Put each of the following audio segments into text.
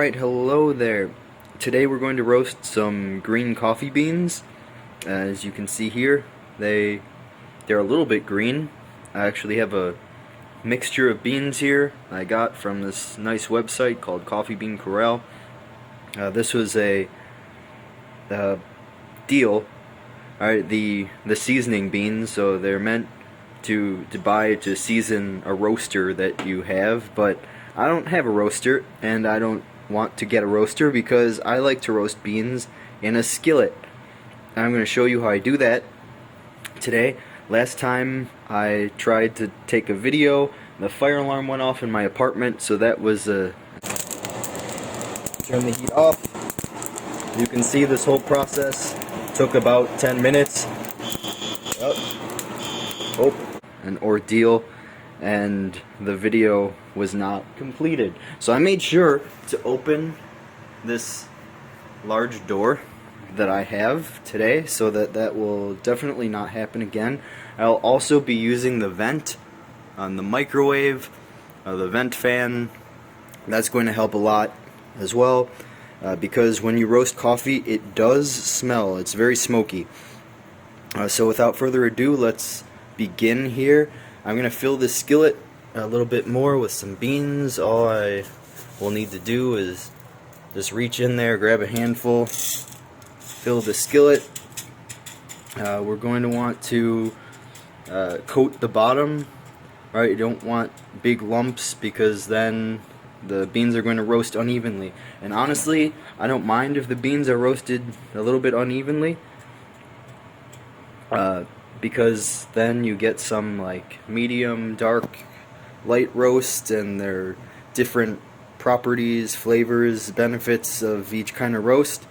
Alright, hello there. Today we're going to roast some green coffee beans. As you can see here, they're a little bit green. I actually have a mixture of beans here I got from this nice website called Coffee Bean Corral. This was a deal. Alright, the seasoning beans, so they're meant to buy to season a roaster that you have, but I don't have a roaster, and I don't want to get a roaster because I like to roast beans in a skillet. I'm going to show you how I do that today. Last time I tried to take a video, the fire alarm went off in my apartment, so that was turn the heat off. You can see this whole process took about 10 minutes. An ordeal, and the video was not completed. So I made sure to open this large door that I have today so that will definitely not happen again. I'll also be using the vent on the microwave, the vent fan. That's going to help a lot as well, because when you roast coffee it does smell. It's very smoky. So without further ado, let's begin here. I'm going to fill this skillet a little bit more with some beans. All I will need to do is just reach in there, grab a handful, fill the skillet. We're going to want to coat the bottom. Right, you don't want big lumps because then the beans are going to roast unevenly. And honestly, I don't mind if the beans are roasted a little bit unevenly, because then you get some like medium, dark, light roast, and their different properties, flavors, benefits of each kind of roast.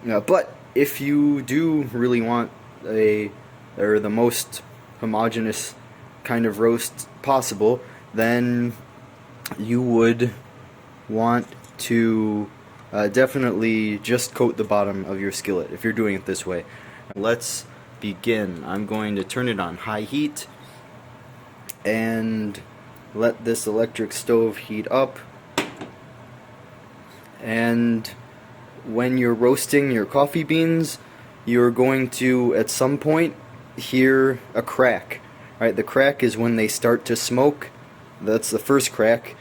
But if you do really want the most homogeneous kind of roast possible, then you would want to definitely just coat the bottom of your skillet if you're doing it this way. Let's begin. I'm going to turn it on high heat and let this electric stove heat up. And when you're roasting your coffee beans, you're going to at some point hear a crack. Right, the crack is when they start to smoke. That's the first crack,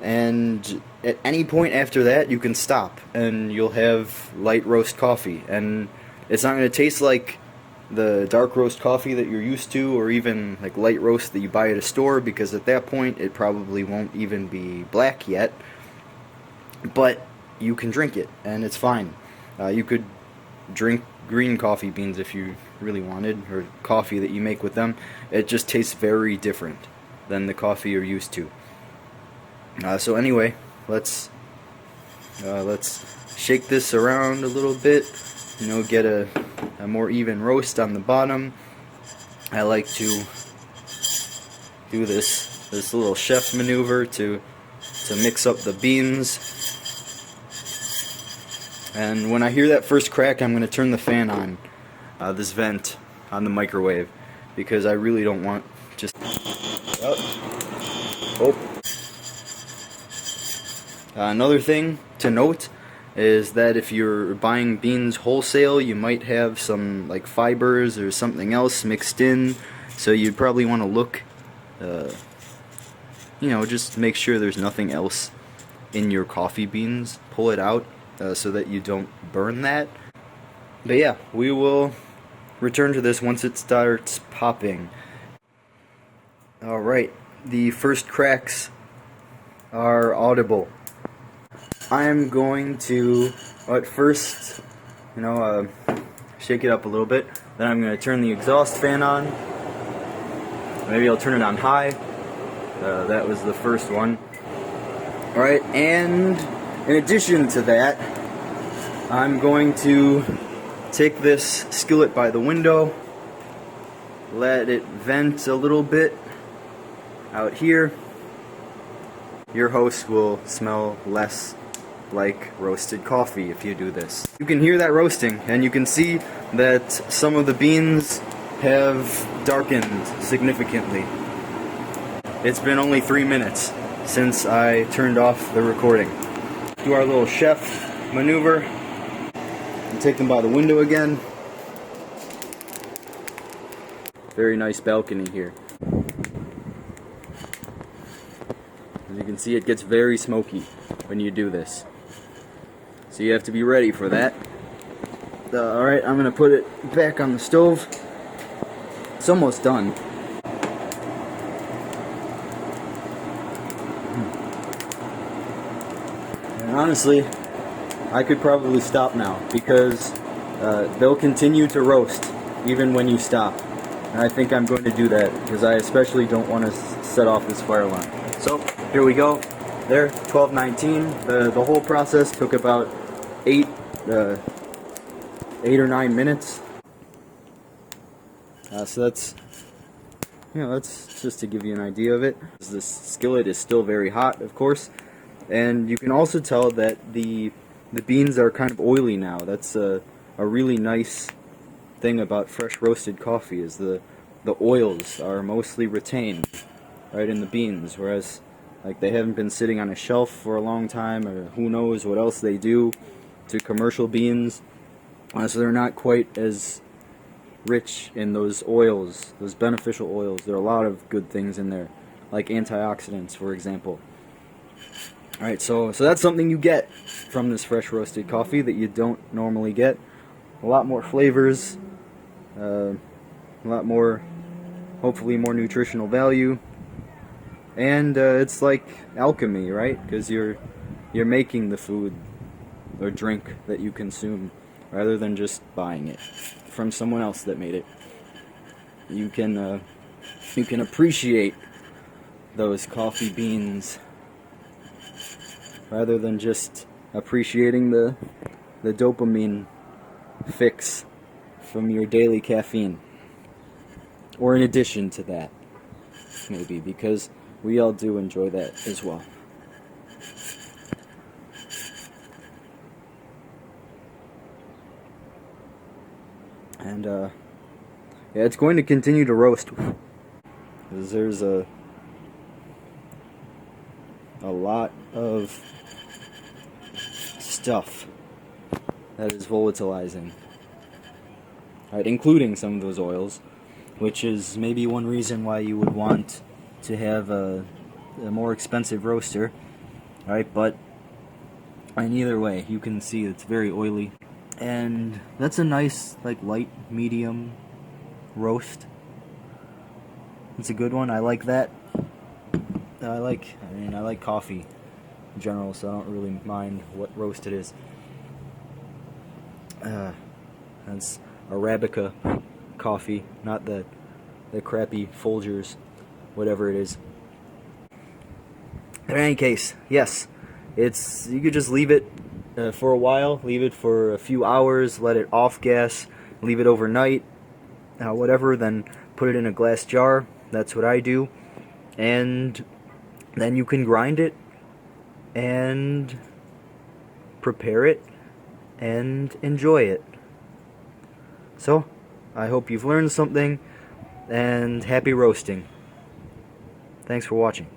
and at any point after that you can stop and you'll have light roast coffee, and it's not going to taste like the dark roast coffee that you're used to, or even like light roast that you buy at a store, because at that point it probably won't even be black yet, but you can drink it and it's fine. You could drink green coffee beans if you really wanted, or coffee that you make with them. It just tastes very different than the coffee you're used to. So anyway, let's shake this around a little bit, get a more even roast on the bottom. I like to do this little chef maneuver to mix up the beans. And when I hear that first crack, I'm going to turn the fan on, this vent on the microwave, because I really don't want just... Another thing to note is that if you're buying beans wholesale, you might have some like fibers or something else mixed in, so you'd probably want to look, just make sure there's nothing else in your coffee beans. Pull it out so that you don't burn that. But yeah, we will return to this once it starts popping. Alright, the first cracks are audible. I'm going to, at first, shake it up a little bit. Then I'm going to turn the exhaust fan on. Maybe I'll turn it on high. That was the first one. Alright, and in addition to that, I'm going to take this skillet by the window, let it vent a little bit out here. Your host will smell less like roasted coffee if you do this. You can hear that roasting, and you can see that some of the beans have darkened significantly. It's been only 3 minutes since I turned off the recording. You do our little chef maneuver and take them by the window again. Very nice balcony here. As you can see, it gets very smoky when you do this. So you have to be ready for that. Alright, I'm going to put it back on the stove. It's almost done. And honestly, I could probably stop now because they'll continue to roast even when you stop. And I think I'm going to do that because I especially don't want to set off this fire alarm. So here we go. There, 12:19. The whole process took about 8 or 9 minutes. So that's, that's just to give you an idea of it. This skillet is still very hot, of course, and you can also tell that the beans are kind of oily now. That's a really nice thing about fresh roasted coffee, is the oils are mostly retained right in the beans, whereas like they haven't been sitting on a shelf for a long time, or who knows what else they do to commercial beans. So they're not quite as rich in those oils, those beneficial oils. There are a lot of good things in there, like antioxidants, for example. Alright, so that's something you get from this fresh roasted coffee that you don't normally get. A lot more flavors, a lot more, hopefully more nutritional value, and it's like alchemy, right? Because you're making the food or drink that you consume, rather than just buying it from someone else that made it. You can appreciate those coffee beans rather than just appreciating the dopamine fix from your daily caffeine, or in addition to that, maybe, because we all do enjoy that as well. And yeah, it's going to continue to roast because there's a lot of stuff that is volatilizing, right, including some of those oils, which is maybe one reason why you would want to have a more expensive roaster, right? But in either way, you can see it's very oily. And that's a nice, like, light, medium roast. It's a good one. I like that. I like coffee in general, so I don't really mind what roast it is. That's Arabica coffee, not the crappy Folgers, whatever it is. In any case, yes, you could just leave it for a while, leave it for a few hours, let it off gas, leave it overnight, whatever, then put it in a glass jar. That's what I do. And then you can grind it and prepare it and enjoy it. So, I hope you've learned something, and happy roasting. Thanks for watching.